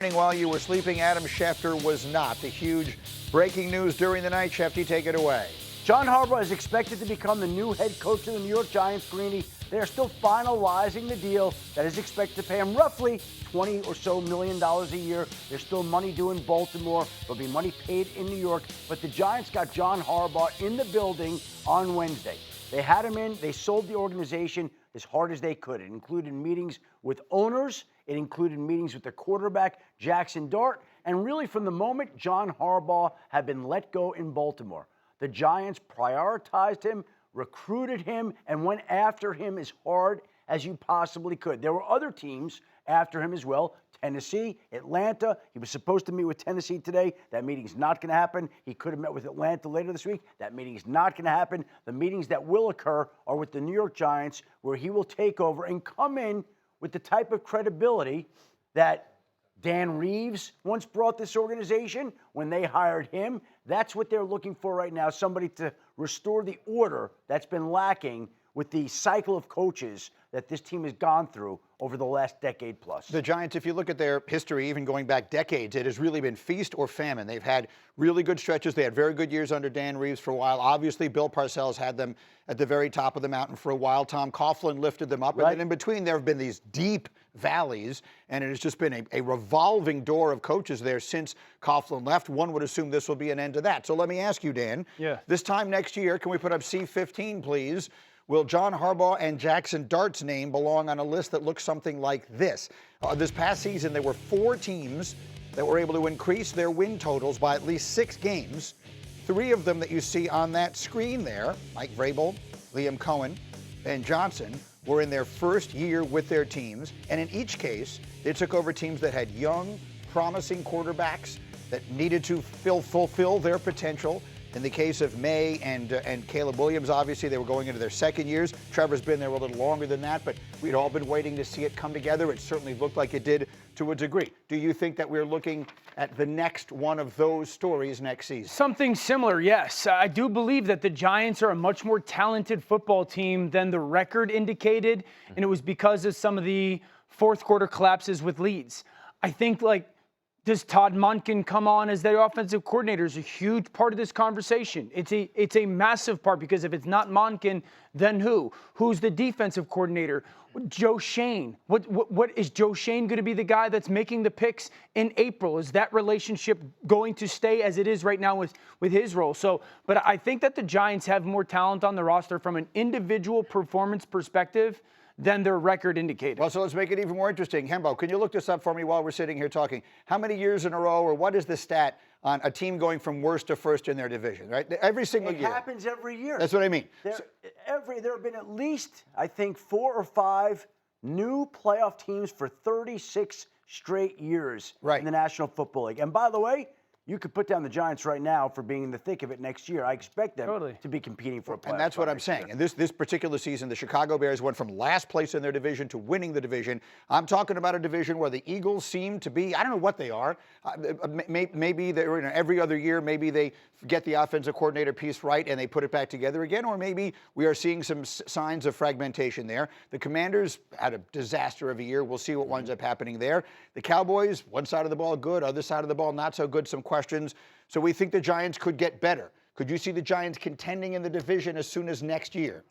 While you were sleeping, Adam Schefter was not. The huge breaking news during the night. Schefty, take it away. John Harbaugh is expected to become the new head coach of the New York Giants. Greeny, they are still finalizing the deal that is expected to pay him roughly $20 or so million a year. There's still money due in Baltimore. There'll be money paid in New York. But the Giants got John Harbaugh in the building on Wednesday. They had him in. They sold the organization as hard as they could. It included meetings with owners. It included meetings with the quarterback, Jackson Dart. And really, from the moment John Harbaugh had been let go in Baltimore, the Giants prioritized him, recruited him, and went after him as hard as you possibly could. There were other teams after him as well. Tennessee, Atlanta. He was supposed to meet with Tennessee today. That meeting's not going to happen. He could have met with Atlanta later this week. That meeting's not going to happen. The meetings that will occur are with the New York Giants, where he will take over and come in with the type of credibility that Dan Reeves once brought this organization when they hired him. That's what they're looking for right now, somebody to restore the order that's been lacking with the cycle of coaches that this team has gone through over the last decade plus. The Giants, if you look at their history, even going back decades, it has really been feast or famine. They've had really good stretches. They had very good years under Dan Reeves for a while. Obviously, Bill Parcells had them at the very top of the mountain for a while. Tom Coughlin lifted them up. Right. And then in between, there have been these deep valleys, and it has just been a revolving door of coaches there since Coughlin left. One would assume this will be an end to that. So let me ask you, Dan. Yeah. This time next year, can we put up C15, please? Will John Harbaugh and Jackson Dart's name belong on a list that looks something like this? This past season, there were 4 teams that were able to increase their win totals by at least 6 games. 3 of them that you see on that screen there, Mike Vrabel, Liam Cohen, and Johnson, were in their first year with their teams. And in each case, they took over teams that had young, promising quarterbacks that needed to fulfill their potential. In the case of May and Caleb Williams, obviously, they were going into their second years. Trevor's been there a little longer than that, but we'd all been waiting to see it come together. It certainly looked like it did to a degree. Do you think that we're looking at the next one of those stories next season? Something similar, yes. I do believe that the Giants are a much more talented football team than the record indicated, and it was because of some of the fourth quarter collapses with leads. I think, does Todd Monken come on as their offensive coordinator is a huge part of this conversation. It's a massive part, because if it's not Monken, then who? Who's the defensive coordinator? Joe Shane. What is Joe Shane going to be the guy that's making the picks in April? Is that relationship going to stay as it is right now with his role? But I think that the Giants have more talent on the roster from an individual performance perspective than their record indicated. Well, so let's make it even more interesting. Hembo, can you look this up for me while we're sitting here talking? How many years in a row, or what is the stat on a team going from worst to first in their division, right? Every single year. It happens every year. That's what I mean. There have been at least, I think, 4 or 5 new playoff teams for 36 straight years in the National Football League. And by the way, you could put down the Giants right now for being in the thick of it next year. I expect them to be competing for a playoff. And that's what I'm saying. And this particular season, the Chicago Bears went from last place in their division to winning the division. I'm talking about a division where the Eagles seem to be, I don't know what they are. Maybe they're, every other year, maybe they get the offensive coordinator piece right and they put it back together again, or maybe we are seeing some signs of fragmentation there. The Commanders had a disaster of a year. We'll see what winds up happening there. The Cowboys, one side of the ball good, other side of the ball not so good, some questions. So we think the Giants could get better. Could you see the Giants contending in the division as soon as next year?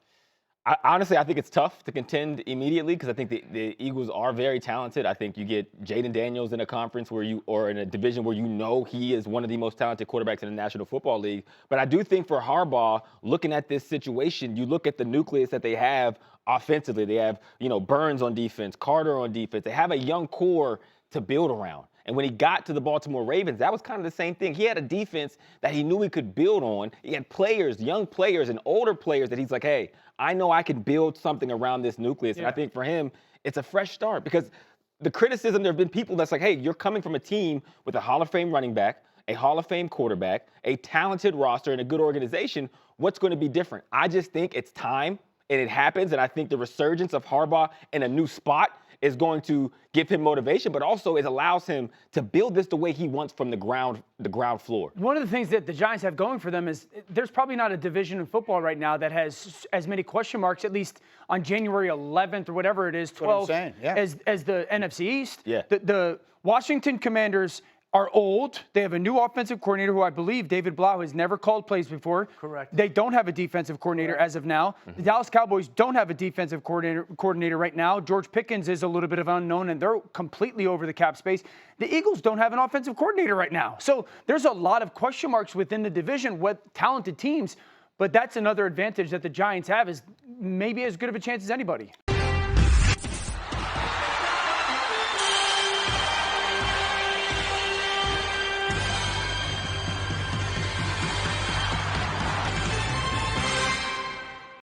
Honestly, I think it's tough to contend immediately, because I think the Eagles are very talented. I think you get Jaden Daniels in a conference or in a division where he is one of the most talented quarterbacks in the National Football League. But I do think for Harbaugh, looking at this situation, you look at the nucleus that they have offensively. They have, Burns on defense, Carter on defense. They have a young core to build around. And when he got to the Baltimore Ravens, that was kind of the same thing. He had a defense that he knew he could build on. He had players, young players and older players that he's like, hey, I know I can build something around this nucleus. Yeah. And I think for him, it's a fresh start, because the criticism, there have been people that's like, hey, you're coming from a team with a Hall of Fame running back, a Hall of Fame quarterback, a talented roster, and a good organization. What's going to be different? I just think it's time, and it happens. And I think the resurgence of Harbaugh in a new spot is going to give him motivation, but also it allows him to build this the way he wants from the ground floor. One of the things that the Giants have going for them is there's probably not a division in football right now that has as many question marks, at least on January 11th or whatever it is, 12th, as the NFC East. Yeah. The Washington Commanders are old. They have a new offensive coordinator who I believe, David Blau, has never called plays before. Correct. They don't have a defensive coordinator as of now. The Dallas Cowboys don't have a defensive coordinator right now. George Pickens is a little bit of unknown, and they're completely over the cap space. The Eagles don't have an offensive coordinator right now. So there's a lot of question marks within the division with talented teams, but that's another advantage that the Giants have, is maybe as good of a chance as anybody.